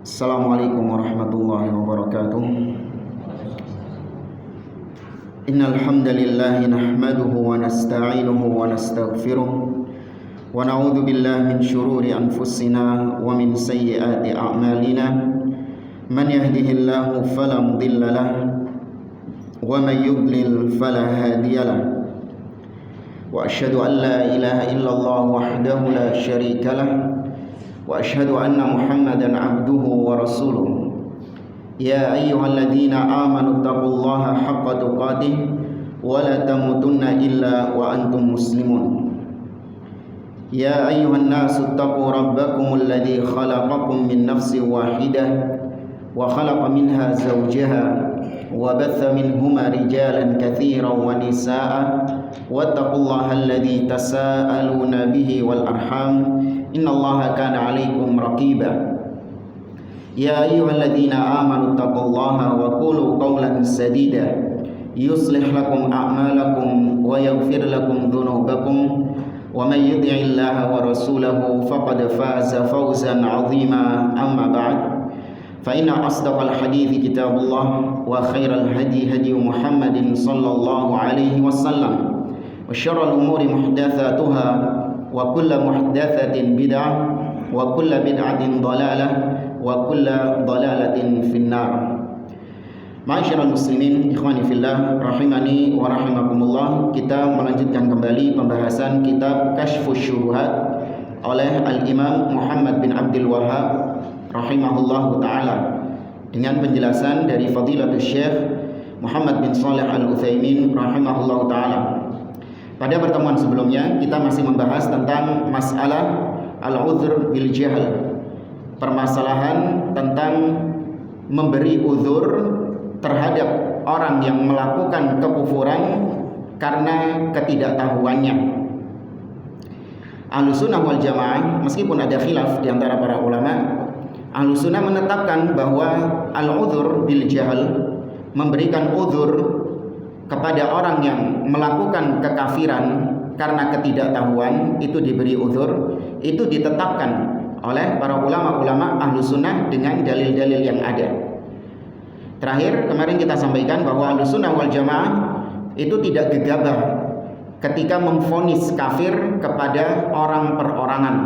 Assalamualaikum warahmatullahi wabarakatuh. Innal hamdalillah nahmaduhu wa nasta'inuhu wa nastaghfiruh wa na'udzu billahi min shururi anfusina wa min sayyiati a'malina. Man yahdihillahu fala mudilla lahu wa man yudlil fala hadiya lahu. Wa asyhadu an la ilaha illallah wahdahu la syarika lahu wa asyhadu anna Muhammadan abduhu wa rasuluh. Ya ayyuhalladzina amanu taqullaha haqqa tuqatih wa la tamutunna illa wa antum muslimun. Ya ayyuhan nasu taqu rabbakumul ladzi khalaqakum min nafsin wahidah wa khalaqa minha zawjaha wa batha minhuma rijalan katsiran wa nisaa'a wattaqullaha alladzi tasaaluna bihi wal arham innallaha kana 'alaikum raqiba. Ya ayyuhalladzina amanu taqullaha wa qulu qawlan sadida yuslih lakum a'malakum wa yaghfir lakum dhunubakum wa may yuti'illaha wa rasulahu faqad faza fawzan 'azima. Amma ba'd, fa inna asdaqal hadithi kitabullah wa khairal hadi hadi Muhammadin sallallahu alaihi wasallam wa syarrul umuri muhdatsatuha wa kullu muhdatsatin bid'ah wa kullu bid'atin dhalalah wa kullu dhalalatin finnar. Ma'asyiral muslimin, ikhwani fillah, rahimani wa rahimakumullah. Kita melanjutkan kembali pembahasan kitab Kasyfus Syubuhat oleh Al-Imam Muhammad bin Abdul Wahhab rahimahullahu taala dengan penjelasan dari Fadilatul Syekh Muhammad bin Shalih Al-Utsaimin rahimahullahu taala. Pada pertemuan sebelumnya kita masih membahas tentang masalah al-udhr bil jahl, permasalahan tentang memberi uzur terhadap orang yang melakukan kekufuran karena ketidaktahuannya. Ahlussunnah wal jamaah, meskipun ada khilaf di antara para ulama, Ahlussunnah menetapkan bahwa al-udhr bil jahl, memberikan uzur kepada orang yang melakukan kekafiran karena ketidaktahuan, itu diberi uzur, itu ditetapkan oleh para ulama-ulama Ahlussunnah dengan dalil-dalil yang ada. Terakhir kemarin kita sampaikan bahwa Ahlussunnah wal jamaah itu tidak gegabah ketika memvonis kafir kepada orang perorangan.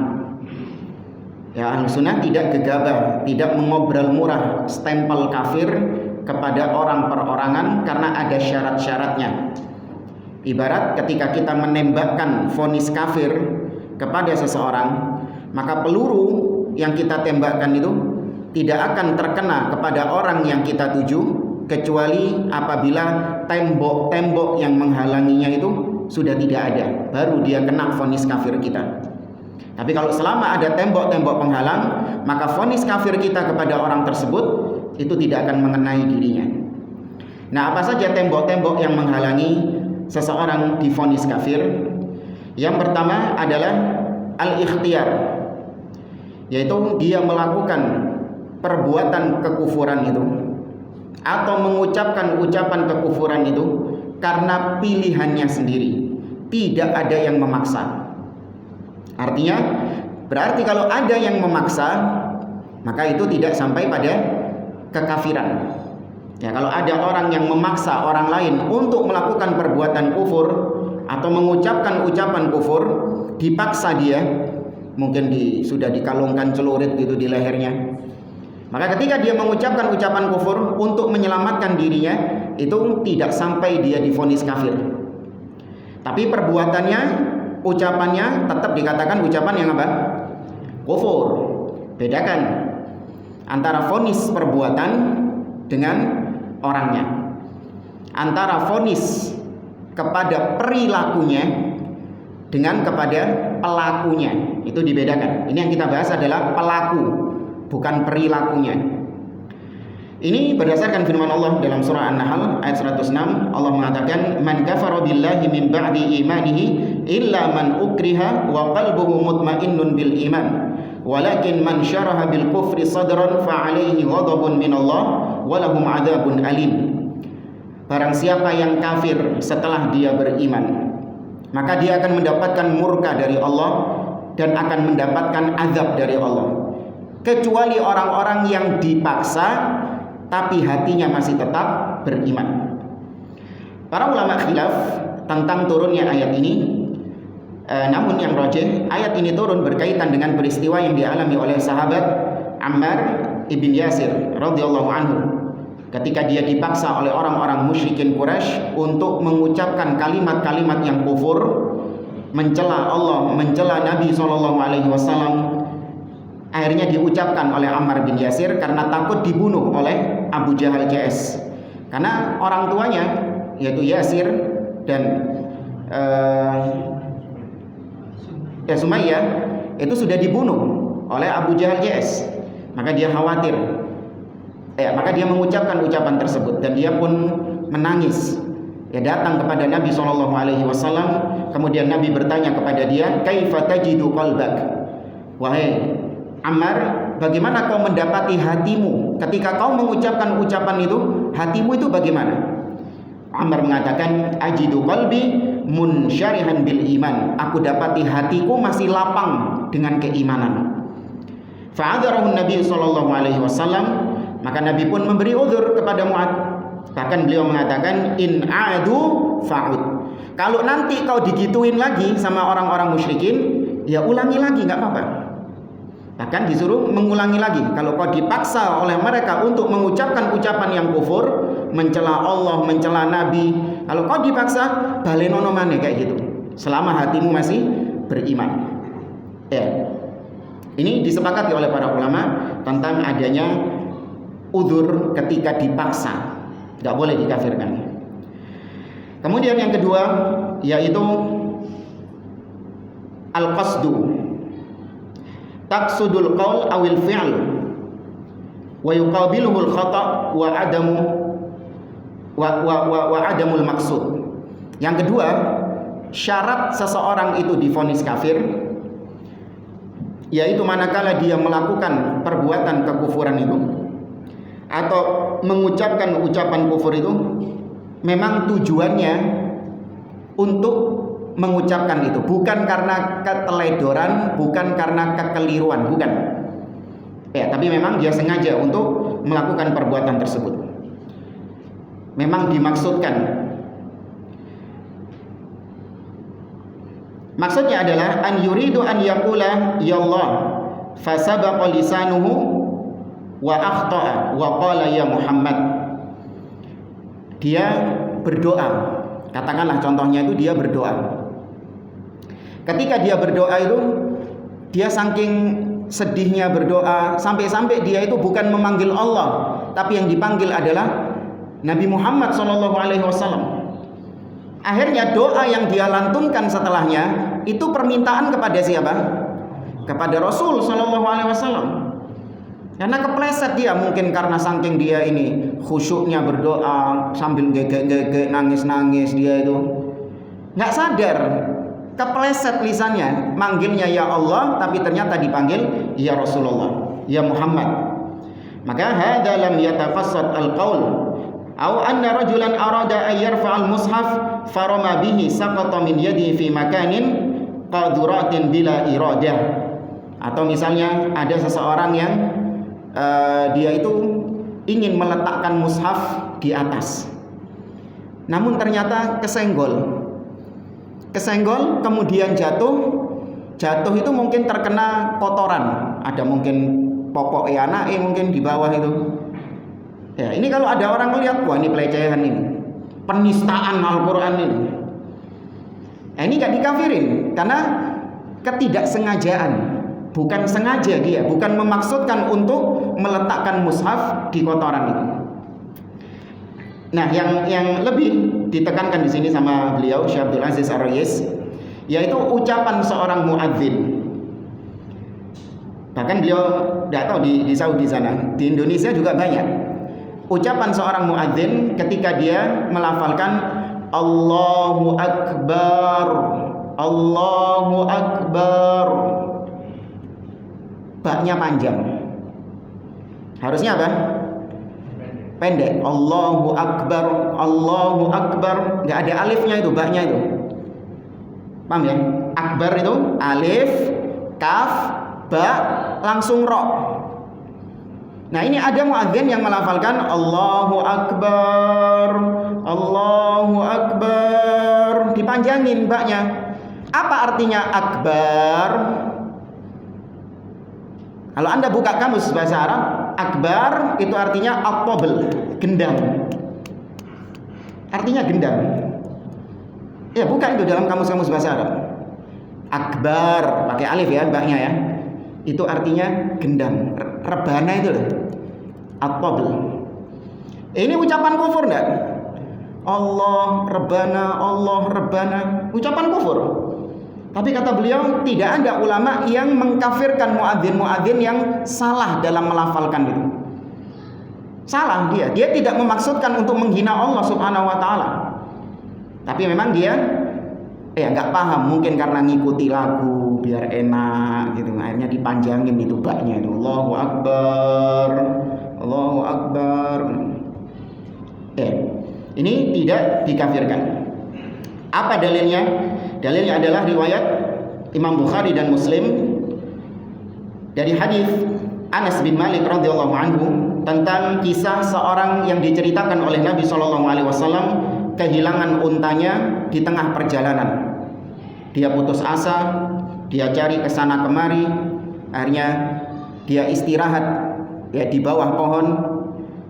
Ya, Ahlussunnah tidak gegabah, tidak mengobrol murah stempel kafir kepada orang perorangan karena ada syarat-syaratnya. Ibarat ketika kita menembakkan vonis kafir kepada seseorang, maka peluru yang kita tembakkan itu tidak akan terkena kepada orang yang kita tuju kecuali apabila tembok-tembok yang menghalanginya itu sudah tidak ada, baru dia kena vonis kafir kita. Tapi kalau selama ada tembok-tembok penghalang, maka vonis kafir kita kepada orang tersebut itu tidak akan mengenai dirinya. Nah, apa saja tembok-tembok yang menghalangi seseorang divonis kafir? Yang pertama adalah al-ikhtiyar, yaitu dia melakukan perbuatan kekufuran itu atau mengucapkan ucapan kekufuran itu karena pilihannya sendiri, tidak ada yang memaksa. Artinya, berarti kalau ada yang memaksa, maka itu tidak sampai pada kekafiran. Ya, kalau ada orang yang memaksa orang lain untuk melakukan perbuatan kufur atau mengucapkan ucapan kufur, dipaksa dia, mungkin sudah dikalungkan celurit gitu di lehernya, maka ketika dia mengucapkan ucapan kufur untuk menyelamatkan dirinya, itu tidak sampai dia divonis kafir. Tapi perbuatannya, ucapannya tetap dikatakan ucapan yang apa? Kufur. Bedakan antara vonis perbuatan dengan orangnya, antara vonis kepada perilakunya dengan kepada pelakunya, itu dibedakan. Ini yang kita bahas adalah pelaku, bukan perilakunya. Ini berdasarkan firman Allah dalam surah An-Nahl ayat 106. Allah mengatakan, "Man kafara billahi min ba'di imanihi illa man ukriha wa qalbuhu mutmainnun bil iman. Walakin man syaraha bil kufri sadran fa 'alaihi ghadabun minallah wa lahum 'adzabun alim." Barang siapa yang kafir setelah dia beriman, maka dia akan mendapatkan murka dari Allah dan akan mendapatkan azab dari Allah. kecuali orang-orang yang dipaksa tapi hatinya masih tetap beriman. Para ulama khilaf tentang turunnya ayat ini. Namun yang rajih, ayat ini turun berkaitan dengan peristiwa yang dialami oleh sahabat Ammar ibn Yasir radhiyallahu anhu ketika dia dipaksa oleh orang-orang musyrikin Quraisy untuk mengucapkan kalimat-kalimat yang kufur, mencela Allah, mencela Nabi SAW. Akhirnya diucapkan oleh Ammar bin Yasir karena takut dibunuh oleh Abu Jahal CS. Karena orang tuanya yaitu Yasir dan Sumayyah itu sudah dibunuh oleh Abu Jahal CS. Maka dia khawatir. Maka dia mengucapkan ucapan tersebut dan dia pun menangis. Datang kepada Nabi SAW. Kemudian Nabi bertanya kepada dia, "Kaifa tajidu qalbak?" Wahai Ammar, bagaimana kau mendapati hatimu ketika kau mengucapkan ucapan itu? Hatimu itu bagaimana? Ammar mengatakan, "Ajidu qalbi munsyarihan bil iman." Aku dapati hatiku masih lapang dengan keimanan. Fa'adzarahu Nabi SAW. Maka Nabi pun memberi uzur kepada Mu'adz. Bahkan beliau mengatakan, "In a'adu fa'ud." Kalau nanti kau digituin lagi sama orang-orang musyrikin, ya ulangi lagi, nggak apa-apa. Bahkan disuruh mengulangi lagi. Kalau kau dipaksa oleh mereka untuk mengucapkan ucapan yang kufur, mencela Allah, mencela Nabi, kalau kau dipaksa, balenono maneh kayak gitu. Selama hatimu masih beriman. Ini disepakati oleh para ulama tentang adanya uzur ketika dipaksa, nggak boleh dikafirkan. Kemudian yang kedua yaitu al-qasdu. Taqsudul qaul awil fi'l wa yuqabiluhul khata' wa adamul maksud. Yang kedua, syarat seseorang itu divonis kafir yaitu manakala dia melakukan perbuatan kekufuran itu atau mengucapkan ucapan kufur itu memang tujuannya untuk mengucapkan itu, bukan karena keteledoran, bukan karena kekeliruan, bukan. Tapi memang dia sengaja untuk melakukan perbuatan tersebut. Memang dimaksudkan. Maksudnya adalah an yuridu an yaqula ya Allah fasabaqa lisanuhu wa akhta'a wa qala ya Muhammad. Dia berdoa. Katakanlah contohnya itu dia berdoa. Ketika dia berdoa itu, dia saking sedihnya berdoa sampai-sampai dia itu bukan memanggil Allah, tapi yang dipanggil adalah Nabi Muhammad SAW. Akhirnya doa yang dia lantunkan setelahnya itu permintaan kepada siapa? Kepada Rasul SAW. Karena kepleset dia, mungkin karena saking dia ini khusyuknya berdoa sambil gegek-gegek, nangis-nangis, dia itu nggak sadar. Kepleset lisannya, manggilnya ya Allah, tapi ternyata dipanggil ya Rasulullah, ya Muhammad. Maka hadza lam yatafassad al-qaul aw anna rajulan arada an yarfa al-mushaf farama bihi saqata min yadihi fi makanin qaduratin bila iradah. Atau misalnya ada seseorang yang dia itu ingin meletakkan mushaf di atas, namun ternyata kesenggol kemudian jatuh itu mungkin terkena kotoran, ada mungkin popok anak mungkin di bawah itu. Ini kalau ada orang melihat, wah ini pelecehan, ini penistaan Al-Quran ini. Ini gak dikafirin karena ketidaksengajaan, bukan sengaja dia, bukan memaksudkan untuk meletakkan mushaf di kotoran itu. Nah, yang lebih ditekankan di sini sama beliau Syekh Abdul Aziz Ar-Rayis, yaitu ucapan seorang muadzin. Bahkan beliau tidak tahu di Saudi sana, di Indonesia juga banyak. Ucapan seorang muadzin ketika dia melafalkan Allahu Akbar, Allahu Akbar, baknya panjang. Harusnya apa? Pendek. Allahu Akbar, Allahu Akbar, nggak ada alifnya itu, baknya itu. Paham ya? Akbar itu alif, kaf, ba, langsung ro. Nah, ini ada muadzin yang melafalkan Allahu Akbar, Allahu Akbar, dipanjangin baknya. Apa artinya akbar? Kalau Anda buka kamus bahasa Arab, akbar itu artinya at-tabl, gendang. Artinya gendang. Ya, buka itu dalam kamus-kamus bahasa Arab. Akbar pakai alif ya, baknya ya. Itu artinya gendang, rebana itu loh. At-tabl. Ini ucapan kufur enggak? Allah rebana, ucapan kufur. Tapi kata beliau, tidak ada ulama yang mengkafirkan muadzin-muadzin yang salah dalam melafalkan itu. Salah dia tidak memaksudkan untuk menghina Allah Subhanahu wa taala. Tapi memang dia nggak paham, mungkin karena ngikuti lagu biar enak gitu, akhirnya dipanjangin itu baknya itu. Allahu Akbar, Allahu Akbar. Ini tidak dikafirkan. Apa dalilnya? Dalilnya adalah riwayat Imam Bukhari dan Muslim dari hadis Anas bin Malik radhiyallahu anhu tentang kisah seorang yang diceritakan oleh Nabi SAW kehilangan untanya di tengah perjalanan. Dia putus asa, dia cari ke sana kemari, akhirnya dia istirahat ya di bawah pohon.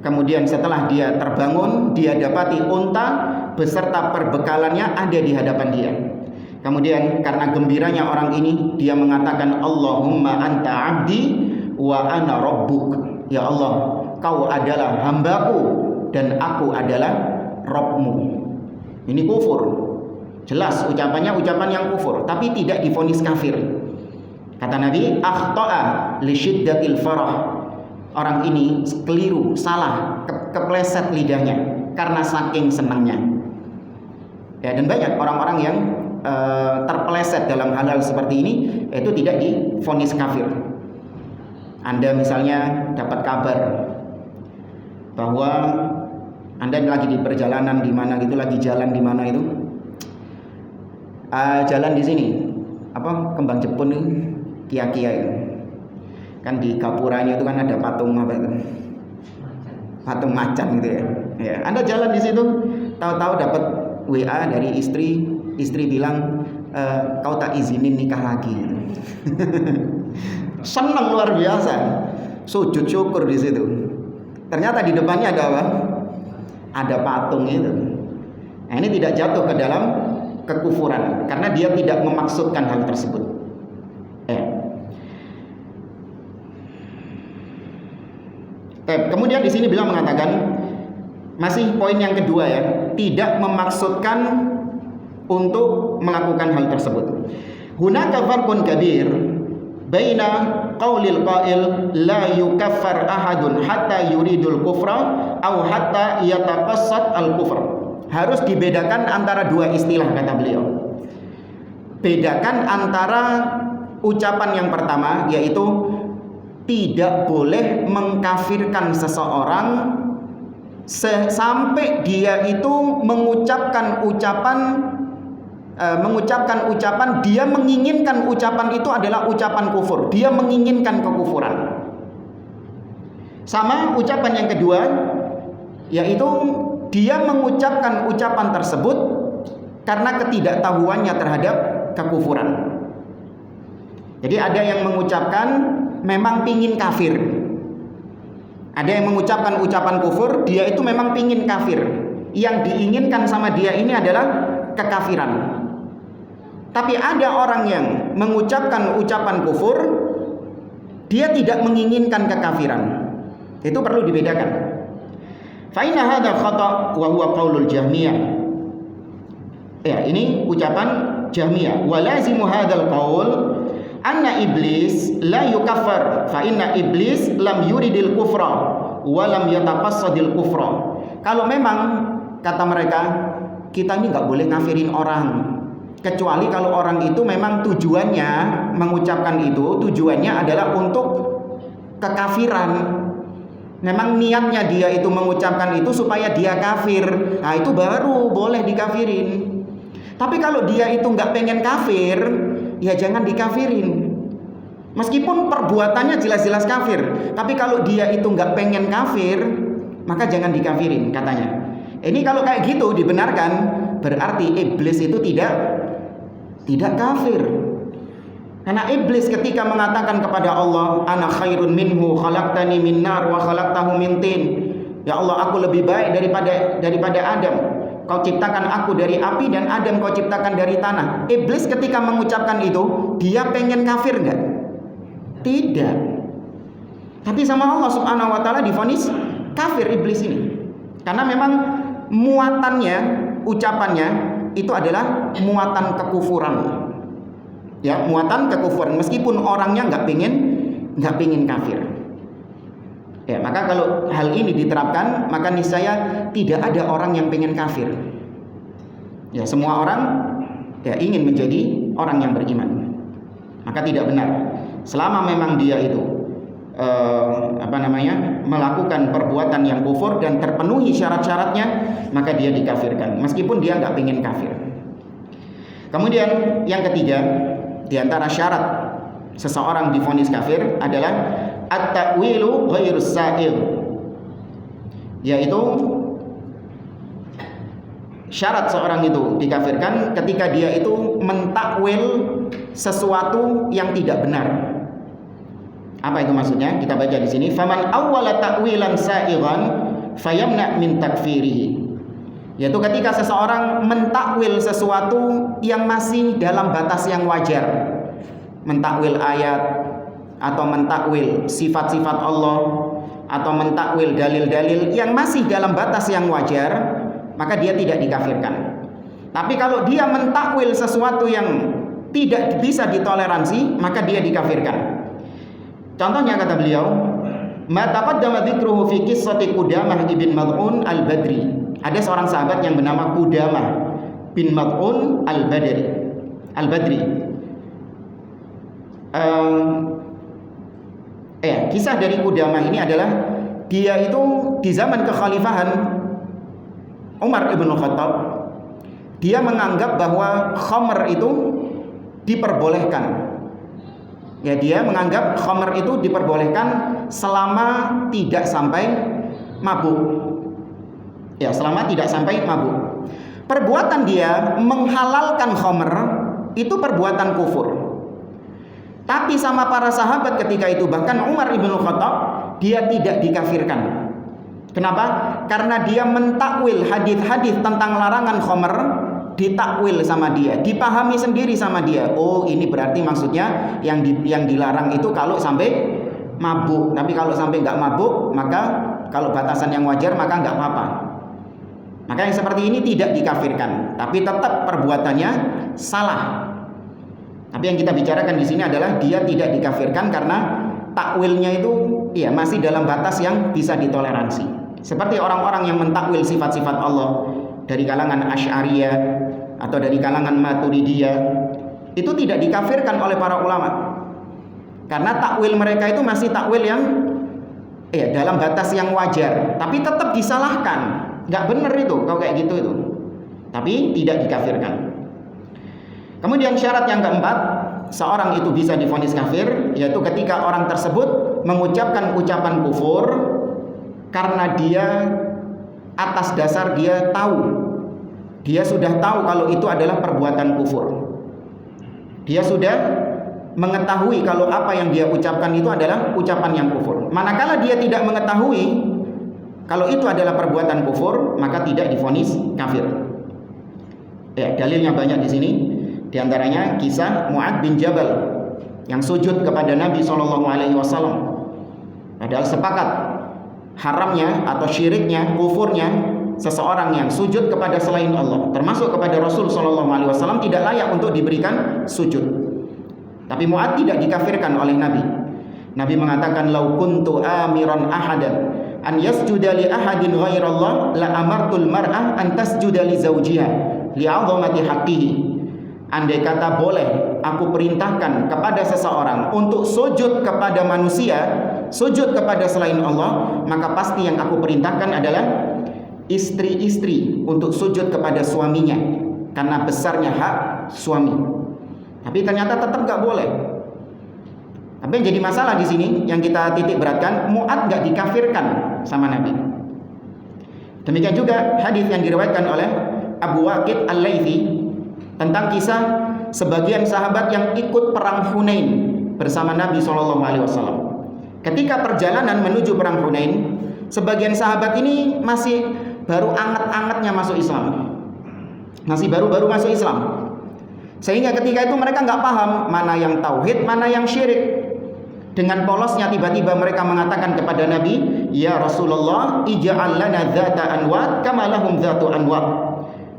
Kemudian setelah dia terbangun, dia dapati unta beserta perbekalannya ada di hadapan dia. Kemudian karena gembiranya orang ini, dia mengatakan, Allahumma anta abdi wa ana rabbuk. Ya Allah, kau adalah hambaku dan aku adalah Rabbmu. Ini kufur. Jelas ucapannya ucapan yang kufur, tapi tidak divonis kafir. Kata Nabi, akhta'a li syiddatil farah. Orang ini keliru, salah, kepleset lidahnya karena saking senangnya. Ya, dan banyak orang-orang yang terpeleset dalam hal-hal seperti ini, itu tidak divonis kafir. Anda misalnya dapat kabar bahwa Anda lagi di perjalanan di mana gitu, lagi jalan di mana itu, jalan di sini, Kembang Jepun itu, Kia-kia itu. Kan di gapuranya itu kan ada patung apa itu? Patung macan gitu ya. Ya, Anda jalan di situ, tahu-tahu dapat WA dari istri bilang, kau tak izinin nikah lagi. Senang luar biasa, sujud syukur di situ. Ternyata di depannya ada apa? Ada patung itu. Nah, ini tidak jatuh ke dalam kekufuran karena dia tidak memaksudkan hal tersebut. Kemudian di sini beliau mengatakan, masih poin yang kedua ya, tidak memaksudkan untuk melakukan hal tersebut. Hunaka farqun kabir baina qaulil qail la yukaffar ahadun hatta yuridul kufra au hatta yataqassad al kufr. Harus dibedakan antara dua istilah, kata beliau. Bedakan antara ucapan yang pertama, yaitu tidak boleh mengkafirkan seseorang sampai dia itu mengucapkan ucapan dia menginginkan ucapan itu adalah ucapan kufur, dia menginginkan kekufuran. Sama ucapan yang kedua, yaitu dia mengucapkan ucapan tersebut karena ketidaktahuannya terhadap kekufuran. Jadi ada yang mengucapkan memang pingin kafir, ada yang mengucapkan ucapan kufur, dia itu memang pingin kafir. Yang diinginkan sama dia ini adalah kekafiran. Tapi ada orang yang mengucapkan ucapan kufur, dia tidak menginginkan kekafiran. Itu perlu dibedakan. Fa inna hadza khata' wa huwa qaulul Jahmiyah. Ya, ini ucapan Jahmiyah. Wa lazimu hadzal qaul anna iblis la yukaffar fa inna iblis lam yuridil kufra wa lam yataqassadil kufra. Kalau memang kata mereka, kita ini nggak boleh ngafirin orang, kecuali kalau orang itu memang tujuannya mengucapkan itu, tujuannya adalah untuk kekafiran. Memang niatnya dia itu mengucapkan itu supaya dia kafir, nah itu baru boleh dikafirin. Tapi kalau dia itu nggak pengen kafir, ya jangan dikafirin. Meskipun perbuatannya jelas-jelas kafir, tapi kalau dia itu nggak pengen kafir, maka jangan dikafirin katanya. Ini kalau kayak gitu dibenarkan, berarti iblis itu tidak kafir. Karena iblis ketika mengatakan kepada Allah, ana khairun minhu khalaqtani min nar wa khalaqtahu min tin. Ya Allah, aku lebih baik daripada Adam. Kau ciptakan aku dari api dan Adam kau ciptakan dari tanah. Iblis ketika mengucapkan itu, dia pengen kafir enggak? Tidak. Tapi sama Allah Subhanahu wa taala divonis kafir iblis ini. Karena memang muatannya, ucapannya itu adalah muatan kekufuran. Ya, muatan kekufuran meskipun orangnya nggak pingin kafir. Ya, maka kalau hal ini diterapkan, maka niscaya tidak ada orang yang pengen kafir. Ya, semua orang ya ingin menjadi orang yang beriman. Maka tidak benar. Selama memang dia itu melakukan perbuatan yang kufur dan terpenuhi syarat-syaratnya, maka dia dikafirkan meskipun dia nggak pingin kafir. Kemudian yang ketiga, di antara syarat seseorang divonis kafir adalah at-ta'wilu ghairus sa'il, yaitu syarat seorang itu dikafirkan ketika dia itu mentakwil sesuatu yang tidak benar. Apa itu maksudnya? Kita baca di sini, faman awwala ta'wilan sa'ighan fayamna min takfirihi. Yaitu ketika seseorang mentakwil sesuatu yang masih dalam batas yang wajar, mentakwil ayat atau mentakwil sifat-sifat Allah atau mentakwil dalil-dalil yang masih dalam batas yang wajar, maka dia tidak dikafirkan. Tapi kalau dia mentakwil sesuatu yang tidak bisa ditoleransi, maka dia dikafirkan. Contohnya kata beliau, ma taqaddama dzikruhu fi qissati Qudamah ibn Mad'un al-Badri. Ada seorang sahabat yang bernama Qudamah bin Mad'un al-Badri. Kisah dari Qudamah ini adalah dia itu di zaman kekhalifahan Umar ibn Khattab, dia menganggap bahwa khamr itu diperbolehkan. Ya, dia menganggap khamr itu diperbolehkan selama tidak sampai mabuk. Ya, selama tidak sampai mabuk. Perbuatan dia menghalalkan khamr itu perbuatan kufur. Tapi sama para sahabat ketika itu, bahkan Umar ibn Khattab, dia tidak dikafirkan. Kenapa? Karena dia mentakwil hadis-hadis tentang larangan khamr, ditakwil sama dia, dipahami sendiri sama dia. Oh, ini berarti maksudnya yang dilarang itu kalau sampai mabuk. Tapi kalau sampai nggak mabuk, maka kalau batasan yang wajar maka nggak apa-apa. Maka yang seperti ini tidak dikafirkan, tapi tetap perbuatannya salah. Tapi yang kita bicarakan di sini adalah dia tidak dikafirkan karena takwilnya itu ya masih dalam batas yang bisa ditoleransi. Seperti orang-orang yang mentakwil sifat-sifat Allah dari kalangan Asy'ariyah atau dari kalangan Maturidiyah, itu tidak dikafirkan oleh para ulama. Karena takwil mereka itu masih takwil yang dalam batas yang wajar, tapi tetap disalahkan. Nggak benar itu kalau kayak gitu itu. Tapi tidak dikafirkan. Kemudian syarat yang keempat, seorang itu bisa divonis kafir, yaitu ketika orang tersebut mengucapkan ucapan kufur karena dia atas dasar dia sudah tahu kalau itu adalah perbuatan kufur. Dia sudah mengetahui kalau apa yang dia ucapkan itu adalah ucapan yang kufur. Manakala dia tidak mengetahui kalau itu adalah perbuatan kufur, maka tidak divonis kafir. Ya, dalilnya banyak di sini. Di antaranya kisah Mu'adz bin Jabal yang sujud kepada Nabi SAW. Padahal sepakat haramnya atau syiriknya, kufurnya seseorang yang sujud kepada selain Allah, termasuk kepada Rasul SAW, tidak layak untuk diberikan sujud. Tapi Mu'adz tidak dikafirkan oleh Nabi. Nabi mengatakan, "Lau kuntu amiran ahadan an yasjuda li ahadin ghairallah la amartul mar'ah an tasjuda li zawjiha li'azamati haqqihi." Andai kata boleh aku perintahkan kepada seseorang untuk sujud kepada manusia, sujud kepada selain Allah, maka pasti yang aku perintahkan adalah istri-istri untuk sujud kepada suaminya karena besarnya hak suami. Tapi ternyata tetap gak boleh. Tapi yang jadi masalah di sini yang kita titik beratkan, Mu'adz nggak dikafirkan sama Nabi. Demikian juga hadis yang diriwayatkan oleh Abu Waqid Al-Laitsi tentang kisah sebagian sahabat yang ikut perang Hunain bersama Nabi SAW. Ketika perjalanan menuju perang Hunain, sebagian sahabat ini masih baru anget-angetnya masuk Islam, masih baru-baru masuk Islam, sehingga ketika itu mereka nggak paham mana yang tauhid, mana yang syirik. Dengan polosnya tiba-tiba mereka mengatakan kepada Nabi, "Ya Rasulullah, ij'al lana dzata anwat kama lahum dzatu anwat."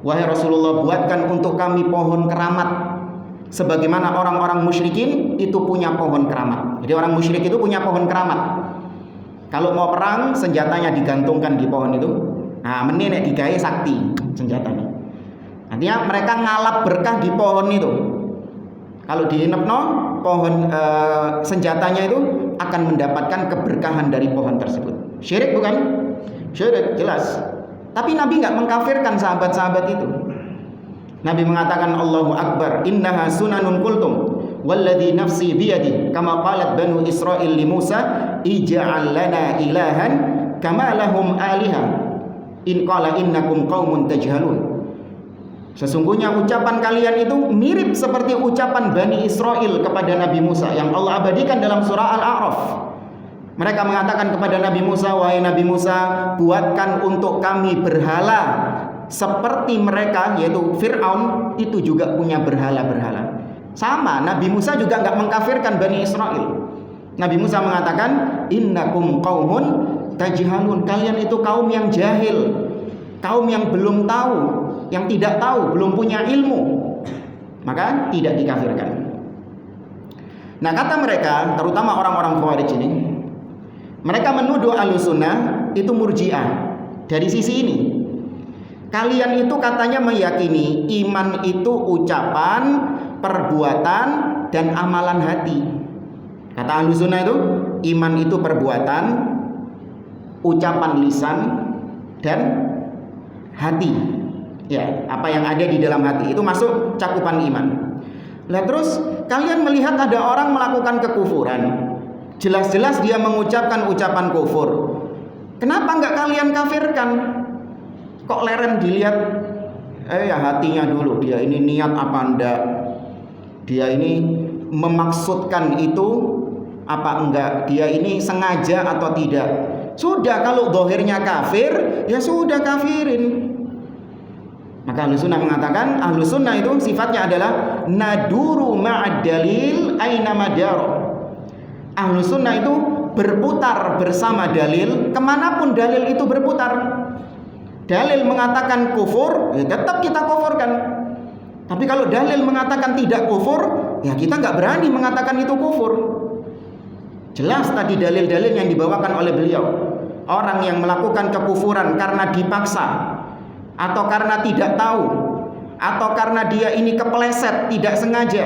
Wahai Rasulullah, buatkan untuk kami pohon keramat sebagaimana orang-orang musyrikin itu punya pohon keramat. Jadi orang musyrik itu punya pohon keramat. Kalau mau perang, senjatanya digantungkan di pohon itu. Nah, menenek digawe sakti senjatanya. Artinya mereka ngalap berkah di pohon itu. Kalau diinepno pohon senjatanya itu akan mendapatkan keberkahan dari pohon tersebut. Syirik bukan? Syirik jelas. Tapi Nabi nggak mengkafirkan sahabat-sahabat itu. Nabi mengatakan Allahu Akbar, innaha sunanun qultum walladzi nafsi biyadi kama qalat banu Israil li Musa ij'al lana ilahan kama lahum aliha in qala innakum qaumun tajhalun. Sesungguhnya ucapan kalian itu mirip seperti ucapan Bani Israel kepada Nabi Musa yang Allah abadikan dalam surah Al-A'raf. Mereka mengatakan kepada Nabi Musa, wahai Nabi Musa, buatkan untuk kami berhala seperti mereka, yaitu Fir'aun itu juga punya berhala-berhala. Sama, Nabi Musa juga nggak mengkafirkan Bani Israel. Nabi Musa mengatakan, innakum qaumun tajhalun, kalian itu kaum yang jahil, kaum yang belum tahu, yang tidak tahu, belum punya ilmu, maka tidak dikafirkan. Nah, kata mereka, terutama orang-orang Khawarij ini, mereka menuduh Ahlussunnah itu Murji'ah dari sisi ini. Kalian itu katanya meyakini iman itu ucapan, perbuatan, dan amalan hati. Kata Ahlussunnah itu, iman itu perbuatan, ucapan lisan, dan hati. Ya, apa yang ada di dalam hati itu masuk cakupan iman. Lah terus kalian melihat ada orang melakukan kekufuran, jelas-jelas dia mengucapkan ucapan kufur. Kenapa enggak kalian kafirkan? Kok leren dilihat ya hatinya dulu, dia ini niat apa enggak? Dia ini memaksudkan itu apa enggak? Dia ini sengaja atau tidak? Sudah, kalau zahirnya kafir, ya sudah kafirin. Maka Ahlussunnah mengatakan, Ahlussunnah itu sifatnya adalah naduru ma'ad dalil aina madaro. Ahlussunnah itu berputar bersama dalil kemanapun dalil itu berputar. Dalil mengatakan kufur, ya tetap kita kufurkan. Tapi kalau dalil mengatakan tidak kufur, ya kita nggak berani mengatakan itu kufur. Jelas tadi dalil-dalil yang dibawakan oleh beliau. Orang yang melakukan kekufuran karena dipaksa, atau karena tidak tahu, atau karena dia ini kepleset, tidak sengaja,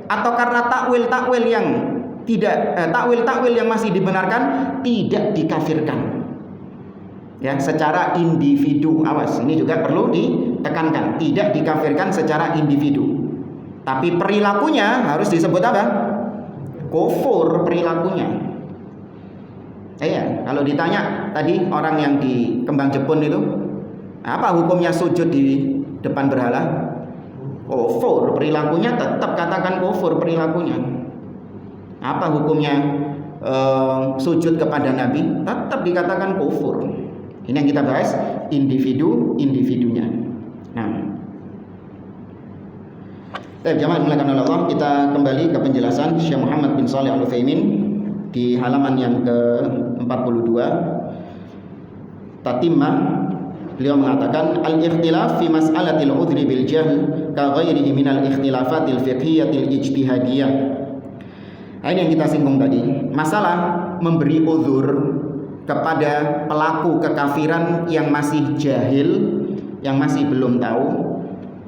atau karena takwil-takwil yang tidak takwil-takwil yang masih dibenarkan, tidak dikafirkan. Ya, secara individu. Awas, ini juga perlu ditekankan, tidak dikafirkan secara individu. Tapi perilakunya harus disebut apa? Kufur perilakunya. Kalau ditanya tadi orang yang di Kembang Jepun itu, apa hukumnya sujud di depan berhala? Kufur perilakunya, tetap katakan kufur perilakunya. Apa hukumnya sujud kepada Nabi? Tetap dikatakan kufur. Ini yang kita bahas individu-individunya. Nah, jamaah dimuliakan oleh Allah, kita kembali ke penjelasan Syekh Muhammad bin Shalih Al-Utsaimin di halaman yang ke-42. Tatimah. Beliau mengatakan al-ikhtilaf fi mas'alatil udhri bil jahl ka ghairihi min al-ikhtilafatil fiqhiyatil ijtihadiyah. Ini yang kita singgung tadi. Masalah memberi uzur kepada pelaku kekafiran yang masih jahil, yang masih belum tahu.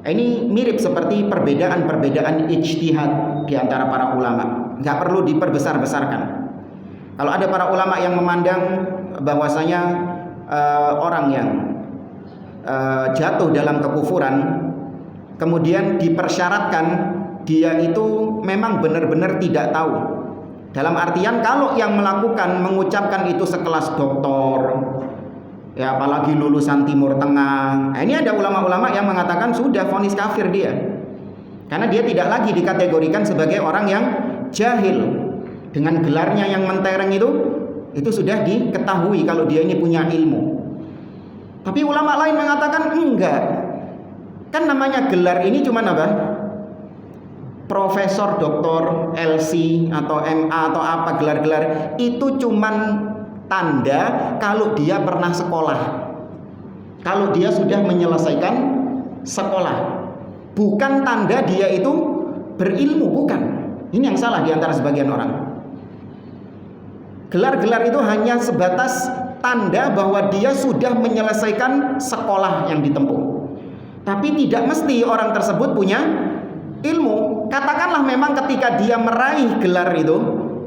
Ini mirip seperti perbedaan-perbedaan ijtihad di antara para ulama. Enggak perlu diperbesar-besarkan. Kalau ada para ulama yang memandang bahwasanya orang yang jatuh dalam kekufuran kemudian dipersyaratkan dia itu memang benar-benar tidak tahu Dalam artian kalau yang melakukan mengucapkan itu sekelas doktor, ya apalagi lulusan Timur Tengah. Nah, ini ada ulama-ulama yang mengatakan sudah vonis kafir dia. Karena dia tidak lagi dikategorikan sebagai orang yang jahil. Dengan gelarnya yang mentereng itu sudah diketahui kalau dia ini punya ilmu. Tapi ulama lain mengatakan enggak. Kan namanya gelar ini cuma apa? Profesor, doktor, LC atau MA atau apa gelar-gelar itu cuman tanda kalau dia pernah sekolah. Kalau dia sudah menyelesaikan sekolah. Bukan tanda dia itu berilmu, bukan. Ini yang salah di antara sebagian orang. Gelar-gelar itu hanya sebatas tanda bahwa dia sudah menyelesaikan sekolah yang ditempuh. Tapi tidak mesti orang tersebut punya ilmu. Katakanlah memang ketika dia meraih gelar itu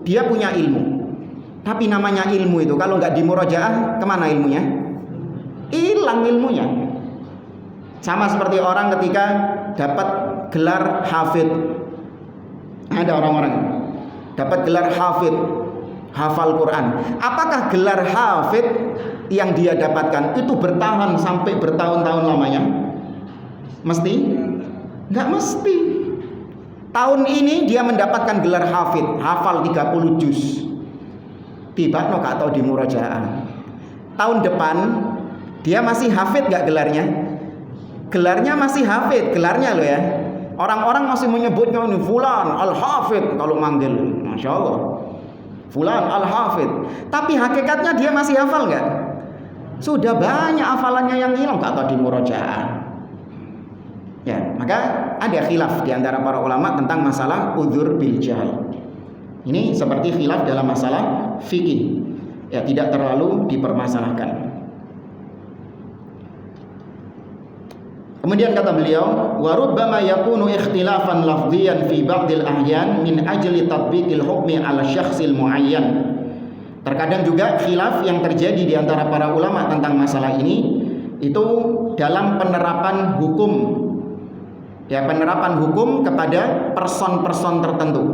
dia punya ilmu. Tapi namanya ilmu itu kalau nggak dimurojaah, kemana ilmunya? Hilang ilmunya. Sama seperti orang ketika dapat gelar hafid. Ada orang-orang dapat gelar hafid, hafal Quran. Apakah gelar hafid yang dia dapatkan itu bertahan sampai bertahun-tahun lamanya? Mesti? Nggak mesti. Tahun ini dia mendapatkan gelar hafid, hafal 30 juz. Tiba no gak tahu di murojaah. Tahun depan dia masih hafid gak gelarnya? Gelarnya masih hafid, gelarnya loh ya. Orang-orang masih menyebutnya ini fulan al-hafid kalau manggil. Masya Allah. Fulan al-hafid. Tapi hakikatnya dia masih hafal gak? Sudah banyak hafalannya yang hilang gak tahu di murojaah. Ya, maka ada khilaf di antara para ulama tentang masalah udzur bil jahl. Ini seperti khilaf dalam masalah fikih. Ya, tidak terlalu dipermasalahkan. Kemudian kata beliau, wa rubbama yakunu ikhtilafan lafdhiyan fi ba'dil ahyan min ajli tatbiqil hukmi 'ala syakhsil muayyan. Terkadang juga khilaf yang terjadi di antara para ulama tentang masalah ini itu dalam penerapan hukum. Ya, penerapan hukum kepada person-person tertentu.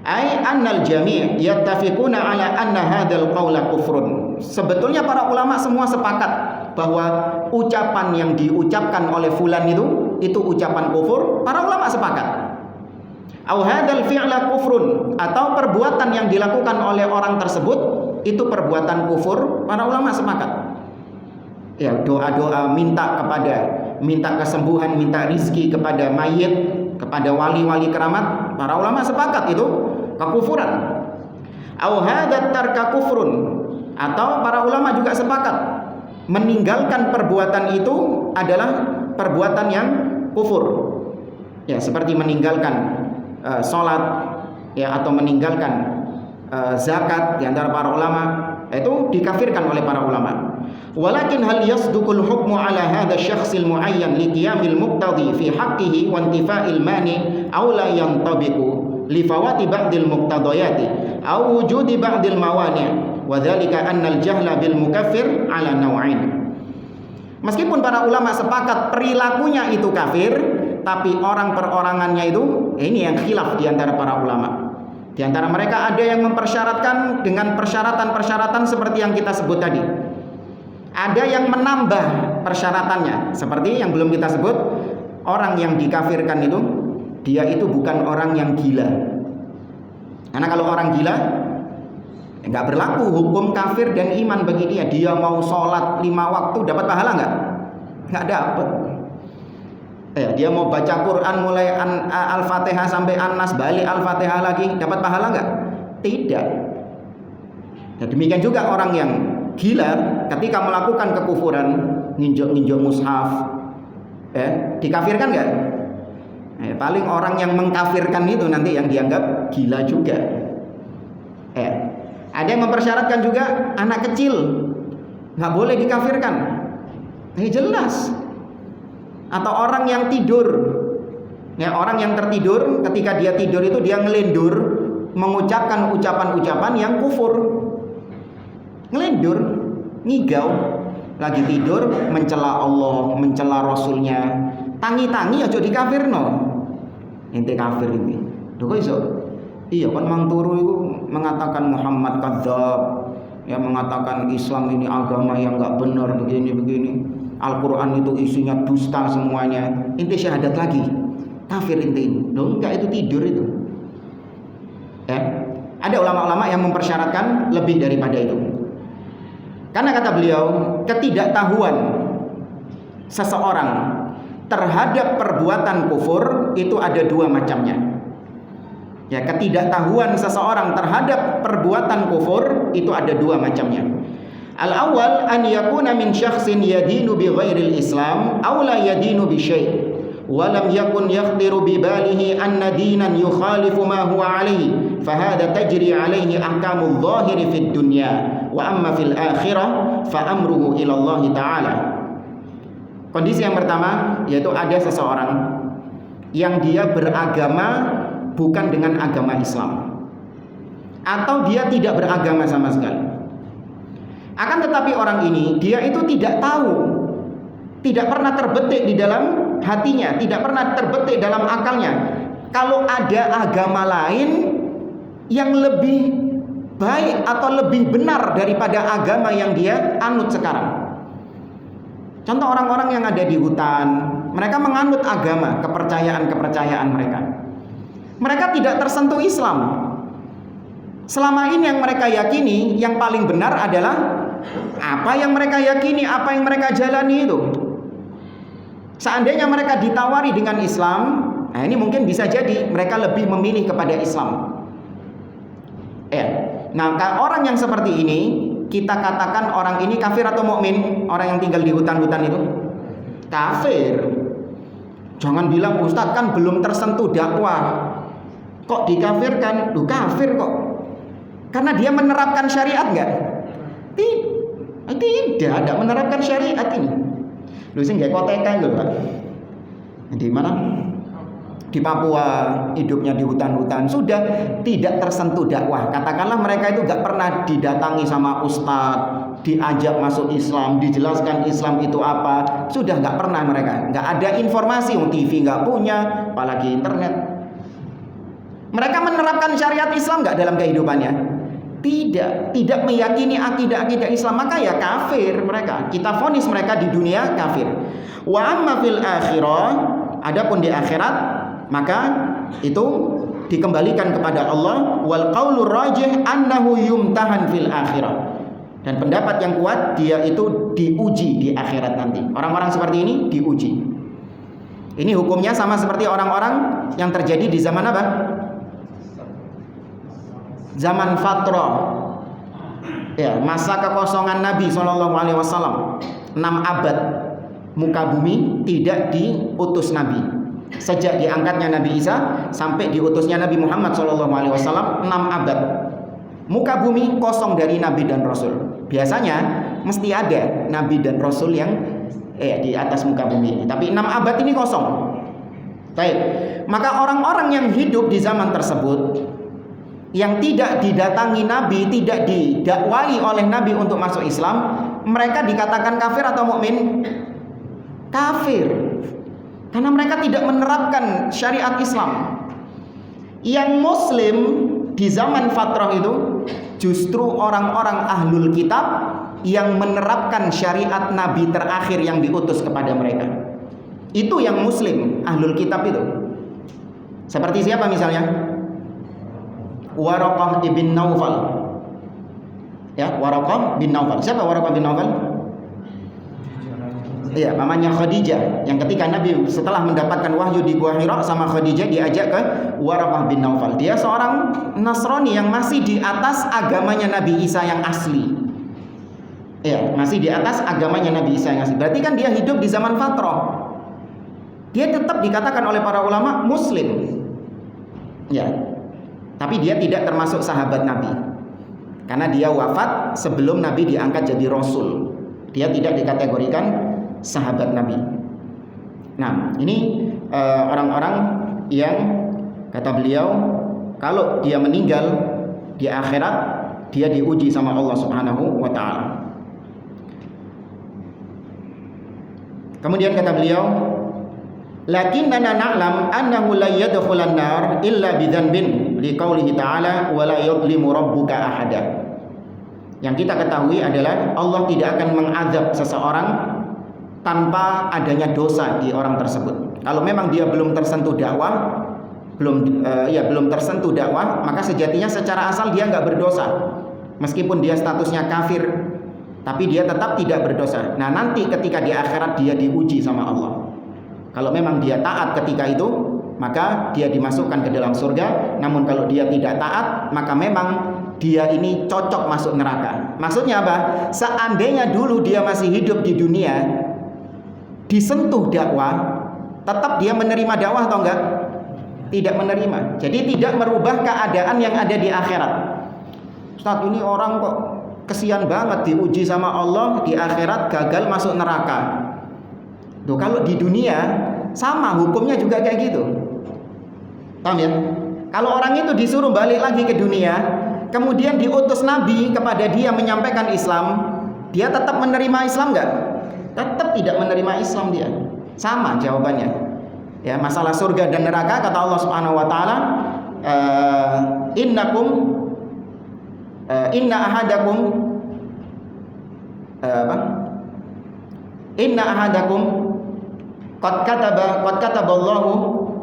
Ai annal jami' yattafiquna ala anna hadzal qaula kufrun. Sebetulnya para ulama semua sepakat bahwa ucapan yang diucapkan oleh fulan itu ucapan kufur. Para ulama sepakat. Au hadzal fi'la kufrun, atau perbuatan yang dilakukan oleh orang tersebut itu perbuatan kufur. Para ulama sepakat. Ya, doa-doa minta kesembuhan, minta rizki kepada mayit, kepada wali-wali keramat, para ulama sepakat itu kekufuran. Au hadat tarka kufrun, atau para ulama juga sepakat meninggalkan perbuatan itu adalah perbuatan yang kufur. Ya, seperti meninggalkan sholat, ya, atau meninggalkan zakat di antara para ulama itu dikafirkan oleh para ulama. Walakin hal yasduqul hukmu ala hadha syakhsil muayyan li qiyamil muqtadi fi haqqihi wa intifa'il mani aw la yantabiqu li fawati ba'dil muqtadayati aw wujudi ba'dil mawani' wa dzalika anna al jahla bil mukaffir ala naw'ain. Meskipun para ulama sepakat perilakunya itu kafir, tapi orang perorangannya itu ini yang khilaf di antara para ulama. Di antara mereka ada yang mempersyaratkan dengan persyaratan-persyaratan seperti yang kita sebut tadi. Ada yang menambah persyaratannya, seperti yang belum kita sebut, orang yang dikafirkan itu dia itu bukan orang yang gila. Karena kalau orang gila nggak berlaku hukum kafir dan iman bagi dia. Dia mau sholat 5 waktu dapat pahala nggak? Nggak dapat. Dia mau baca Quran mulai Al-Fatihah sampai An-Nas, balik Al-Fatihah lagi, dapat pahala nggak? Tidak. Nah, demikian juga orang yang gila ketika melakukan kekufuran, nginjok mushaf, dikafirkan nggak? Paling orang yang mengkafirkan itu nanti yang dianggap gila juga. Ada yang mempersyaratkan juga anak kecil nggak boleh dikafirkan. Jelas. Atau orang yang tidur, ya, orang yang tertidur, ketika dia tidur itu dia ngelendur mengucapkan ucapan-ucapan yang kufur. Ngelendur, ngigau, lagi tidur mencela Allah, mencela Rasulnya, tangi-tangi aja dikafirno. Ente kafir ini. Lho kok iso? Iya kan mang turu itu mengatakan Muhammad kadzab, ya mengatakan Islam ini agama yang enggak benar begini. Al-Qur'an itu isinya dusta semuanya. Inti syahadat lagi. Kafir inti. Loh enggak, itu tidur itu. Ya. Ada ulama-ulama yang mempersyaratkan lebih daripada itu. Karena kata beliau, ketidaktahuan seseorang terhadap perbuatan kufur itu ada dua macamnya. Ya, ketidaktahuan seseorang terhadap perbuatan kufur itu ada dua macamnya. Al-awwal an yakuna min syakhsin yadinu bi ghairil Islam aw la yadinu bi syai' wa lam yakun yakhdiru bi balihi anna dinan yukhalifu ma huwa alayhi fa hadha tajri alayhi ahkamul zahiri fid dunya wa amma fil akhirah fa amruhu ila Allah taala. Kondisi yang pertama yaitu ada seseorang yang dia beragama bukan dengan agama Islam, atau dia tidak beragama sama sekali. Akan tetapi orang ini dia itu tidak tahu, tidak pernah terbetik di dalam hatinya, tidak pernah terbetik dalam akalnya kalau ada agama lain yang lebih baik atau lebih benar daripada agama yang dia anut sekarang. Contoh orang-orang yang ada di hutan, mereka menganut agama, kepercayaan mereka. Mereka tidak tersentuh Islam. Selama ini yang mereka yakini, yang paling benar adalah apa yang mereka yakini, apa yang mereka jalani itu. Seandainya mereka ditawari dengan Islam, nah ini mungkin bisa jadi mereka lebih memilih kepada Islam. Nah, orang yang seperti ini kita katakan orang ini kafir atau mukmin? Orang yang tinggal di hutan-hutan itu kafir. Jangan bilang Ustadz kan belum tersentuh dakwah kok dikafirkan. Duh, kafir kok. Karena dia menerapkan syariat enggak? Tidak menerapkan syariat ini. Lu sing nggak koteka lho, Pak. Di mana? Di Papua, hidupnya di hutan-hutan, sudah tidak tersentuh dakwah. Katakanlah mereka itu nggak pernah didatangi sama ustadz, diajak masuk Islam, dijelaskan Islam itu apa, sudah nggak pernah mereka. Nggak ada informasi, TV nggak punya, apalagi internet. Mereka menerapkan syariat Islam nggak dalam kehidupannya? Tidak meyakini akidah Islam, maka ya kafir mereka. Kita vonis mereka di dunia kafir. Wa amma fil akhirah, adapun di akhirat maka itu dikembalikan kepada Allah. Wal qaulur rajih annahu yumtahan fil akhirah. Dan pendapat yang kuat dia itu diuji di akhirat nanti. Orang-orang seperti ini diuji. Ini hukumnya sama seperti orang-orang yang terjadi di zaman apa? Zaman fatrah. Ya, masa kekosongan Nabi SAW 6 abad muka bumi tidak diutus Nabi. Sejak diangkatnya Nabi Isa sampai diutusnya Nabi Muhammad SAW 6 abad muka bumi kosong dari Nabi dan Rasul. Biasanya mesti ada Nabi dan Rasul yang di atas muka bumi, tapi 6 abad ini kosong. Baik, maka orang-orang yang hidup di zaman tersebut yang tidak didatangi Nabi, tidak didakwai oleh Nabi untuk masuk Islam, mereka dikatakan kafir atau mukmin? Kafir. Karena mereka tidak menerapkan syariat Islam. Yang muslim di zaman fatrah itu justru orang-orang ahlul kitab yang menerapkan syariat Nabi terakhir yang diutus kepada mereka. Itu yang muslim, ahlul kitab itu. Seperti siapa misalnya? Waraqah ibn Naufal. Ya, Waraqah bin Naufal. Siapa Waraqah bin Naufal? Iya, mamanya Khadijah. Yang ketika Nabi setelah mendapatkan wahyu di Gua Hira sama Khadijah diajak ke Waraqah bin Naufal. Dia seorang Nasrani yang masih di atas agamanya Nabi Isa yang asli. Iya, masih di atas agamanya Nabi Isa yang asli. Berarti kan dia hidup di zaman fatrah. Dia tetap dikatakan oleh para ulama muslim. Ya. Tapi dia tidak termasuk sahabat Nabi. Karena dia wafat sebelum Nabi diangkat jadi rasul. Dia tidak dikategorikan sahabat Nabi. Nah, ini orang-orang yang kata beliau kalau dia meninggal di akhirat dia diuji sama Allah Subhanahu wa taala. Kemudian kata beliau, lakinnana na'lam annahu la yadkhulan nar illa bidzanbin liqaulihi ta'ala wa la yadhlimu rabbuka ahada. Yang kita ketahui adalah Allah tidak akan mengazab seseorang tanpa adanya dosa di orang tersebut. Kalau memang dia belum tersentuh dakwah, belum tersentuh dakwah, maka sejatinya secara asal dia nggak berdosa. Meskipun dia statusnya kafir, tapi dia tetap tidak berdosa. Nah, nanti ketika di akhirat dia diuji sama Allah. Kalau memang dia taat ketika itu, maka dia dimasukkan ke dalam surga. Namun kalau dia tidak taat, maka memang dia ini cocok masuk neraka. Maksudnya apa? Seandainya dulu dia masih hidup di dunia, disentuh dakwah, tetap dia menerima dakwah atau enggak? Tidak menerima. Jadi tidak merubah keadaan yang ada di akhirat. Ustaz, ini orang kok kesian banget diuji sama Allah, di akhirat gagal masuk neraka. Tuh, kalau di dunia sama hukumnya juga kayak gitu. Paham ya? Kalau orang itu disuruh balik lagi ke dunia, kemudian diutus Nabi kepada dia menyampaikan Islam, dia tetap menerima Islam enggak? Tetap tidak menerima Islam dia. Sama jawabannya. Ya, masalah surga dan neraka kata Allah Subhanahu wa taala, inna ahadakum qad kataballahu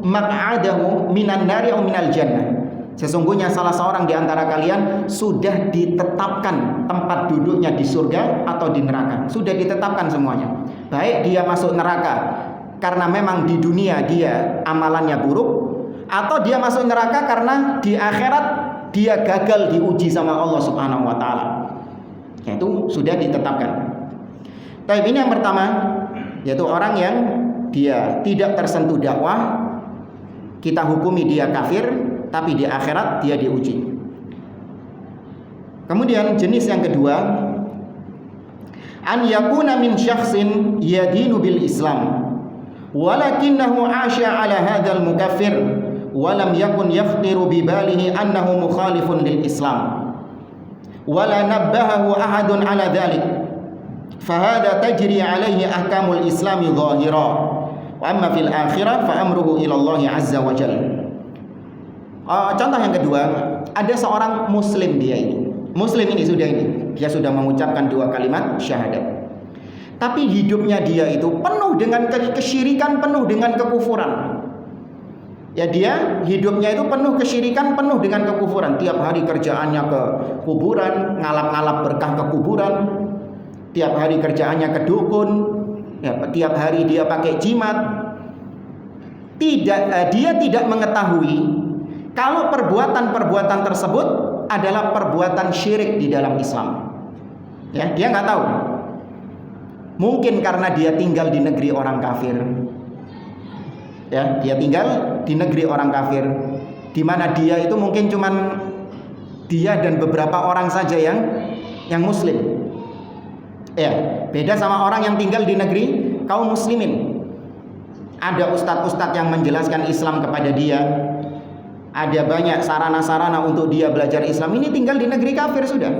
maq'adahu minan nari aw minal jannah. Sesungguhnya salah seorang di antara kalian sudah ditetapkan tempat duduknya di surga atau di neraka. Sudah ditetapkan semuanya. Baik dia masuk neraka karena memang di dunia dia amalannya buruk, atau dia masuk neraka karena di akhirat dia gagal diuji sama Allah Subhanahu wa taala. Itu sudah ditetapkan. Tapi ini yang pertama, yaitu orang yang dia tidak tersentuh dakwah, kita hukumi dia kafir, tapi di akhirat dia diuji. Kemudian jenis yang kedua, an yakuna min syakhsin yadinu bil Islam walakinnahu 'asha 'ala hadzal mukaffir wa lam yakun yakhtiru bi balihi annahu mukhalifun lil Islam wala nabbahahu ahadun 'ala dzalik fahadha tajri 'alaihi ahkamul islami dhahira wa amma fil akhirah fa amruhu ila Allah azza wa jalla. Contoh yang kedua, ada seorang muslim, dia sudah mengucapkan 2 kalimat syahadat, tapi hidupnya dia itu penuh dengan kesyirikan, penuh dengan kekufuran. Ya, dia hidupnya itu penuh kesyirikan, penuh dengan kekufuran. Tiap hari kerjaannya ke kuburan, ngalap-ngalap berkah ke kuburan. Tiap hari kerjaannya ke dukun. Ya, tiap hari dia pakai jimat. Dia tidak mengetahui kalau perbuatan-perbuatan tersebut adalah perbuatan syirik di dalam Islam. Ya, dia nggak tahu. Mungkin karena dia tinggal di negeri orang kafir. Ya, dia tinggal di negeri orang kafir, di mana dia itu mungkin cuman dia dan beberapa orang saja yang muslim. Ya, beda sama orang yang tinggal di negeri kaum muslimin. Ada ustadz-ustadz yang menjelaskan Islam kepada dia. Ada banyak sarana-sarana untuk dia belajar Islam. Ini tinggal di negeri kafir sudah.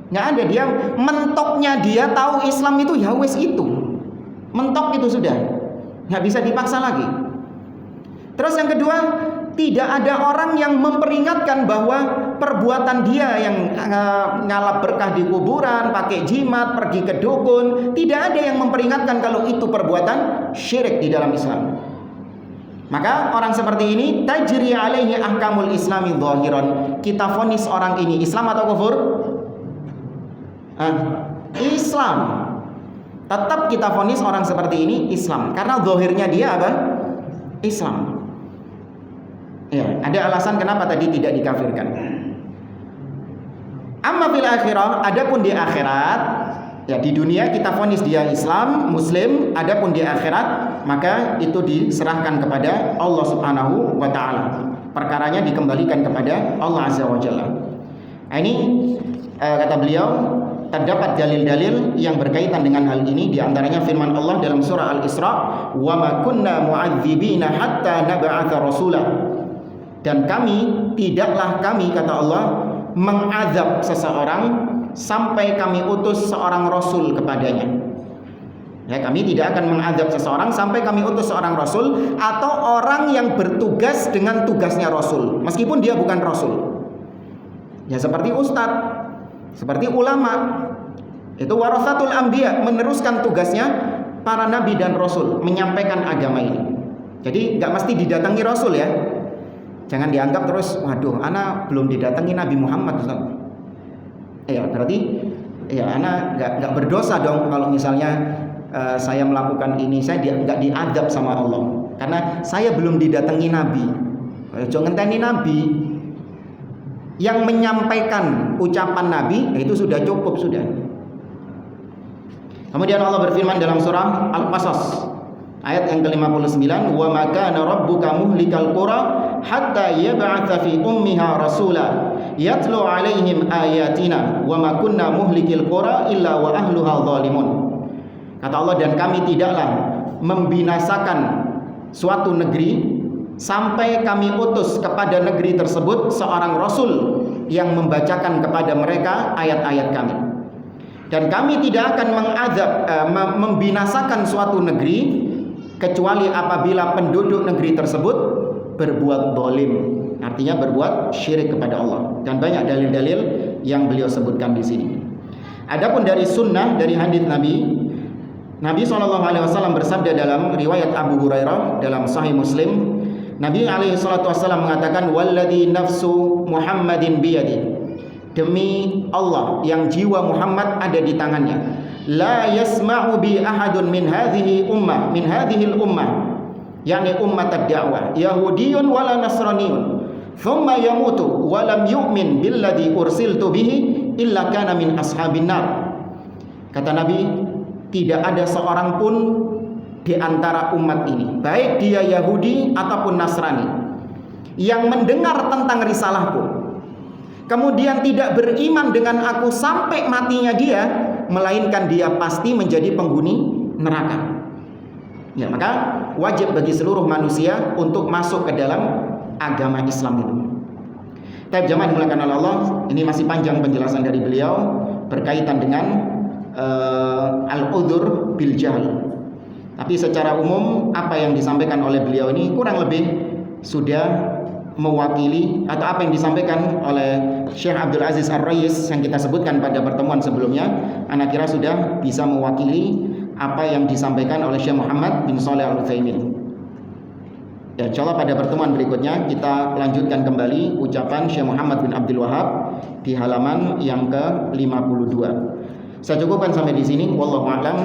Nggak ada, dia mentoknya dia tahu Islam itu ya wes itu. Mentok itu sudah. Nggak bisa dipaksa lagi. Terus yang kedua, tidak ada orang yang memperingatkan bahwa perbuatan dia yang ngalap berkah di kuburan, pakai jimat, pergi ke dukun, tidak ada yang memperingatkan kalau itu perbuatan syirik di dalam Islam. Maka orang seperti ini tajri alaihi ahkamul islami dhahiran. Kita vonis orang ini Islam atau kufur? Islam. Tetap kita vonis orang seperti ini Islam, karena zahirnya dia apa? Islam. Ya, ada alasan kenapa tadi tidak dikafirkan. Amma fil akhirah, adapun di akhirat, ya di dunia kita vonis dia Islam, Muslim, adapun di akhirat maka itu diserahkan kepada Allah Subhanahu wa taala. Perkaranya dikembalikan kepada Allah Azza wa Jalla. Ini kata beliau, terdapat dalil-dalil yang berkaitan dengan hal ini, di antaranya firman Allah dalam surah Al-Isra, "Wa ma kunna mu'adzibina hatta nab'atsa rasula." Dan tidaklah kami kata Allah mengazab seseorang sampai kami utus seorang rasul kepadanya. Ya, kami tidak akan mengadab seseorang sampai kami utus seorang rasul atau orang yang bertugas dengan tugasnya rasul, meskipun dia bukan rasul. Ya, seperti ustadz, seperti ulama. Itu warasatul anbiya, meneruskan tugasnya para nabi dan rasul, menyampaikan agama ini. Jadi nggak mesti didatangi rasul ya. Jangan dianggap terus, waduh, ana belum didatangi Nabi Muhammad. Ya, berarti ya ana nggak berdosa dong kalau misalnya saya melakukan ini, saya nggak diadab sama Allah karena saya belum didatangi Nabi. Jangan ngenteni Nabi. Yang menyampaikan ucapan Nabi itu sudah cukup sudah. Kemudian Allah berfirman dalam surah Al-Qasas ayat yang ke-59, wa ma kana rabbuka muhlikal qura hatta yab'atsa fi ummiha rasula yatlu 'alaihim ayatina wa ma kunna muhlikil qura illa wa ahluha zalimun. Kata Allah, dan kami tidaklah membinasakan suatu negeri sampai kami utus kepada negeri tersebut seorang rasul yang membacakan kepada mereka ayat-ayat kami. Dan kami tidak akan membinasakan suatu negeri kecuali apabila penduduk negeri tersebut berbuat zalim, artinya berbuat syirik kepada Allah. Dan banyak dalil-dalil yang beliau sebutkan di sini. Adapun dari sunnah, dari hadis Nabi SAW bersabda dalam riwayat Abu Hurairah dalam Sahih Muslim, Nabi SAW mengatakan, walladzi nafsu Muhammadin biyadi, demi Allah yang jiwa Muhammad ada di tangannya, la yasma'u bi ahadun min hadhihi ummah, yakni ummat ad-da'wah, yahudiyyun wala nasraniyun, thumma yamutu wa lam yu'min billadzi ursiltu bihi illa kana min ashabin nar. Kata Nabi, tidak ada seorang pun di antara umat ini, baik dia Yahudi ataupun Nasrani, yang mendengar tentang risalahku kemudian tidak beriman dengan aku sampai matinya dia, melainkan dia pasti menjadi penghuni neraka. Ya, maka wajib bagi seluruh manusia untuk masuk ke dalam agama Islam itu. Tapi jamaah dimuliakan oleh Allah, ini masih panjang penjelasan dari beliau berkaitan dengan al-udhur bil jahl. Tapi secara umum apa yang disampaikan oleh beliau ini kurang lebih sudah mewakili atau apa yang disampaikan oleh Syekh Abdul Aziz Ar-Rais yang kita sebutkan pada pertemuan sebelumnya, anak kira sudah bisa mewakili apa yang disampaikan oleh Syekh Muhammad bin Shalih Al-Utsaimin. Dan insyaallah pada pertemuan berikutnya kita lanjutkan kembali ucapan Syekh Muhammad bin Abdul Wahab di halaman yang ke-52. Saya cukupkan sampai di sini. Wallahu a'lam.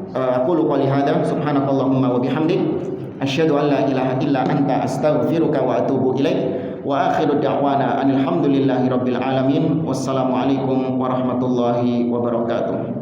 Aqulu qouli hadza subhanakallahumma wa bihamdik asyhadu an la ilaha illa anta astaghfiruka wa atubu ilaik wa akhiru da'wana alhamdulillahi rabbil alamin. Wassalamu alaikum warahmatullahi wabarakatuh.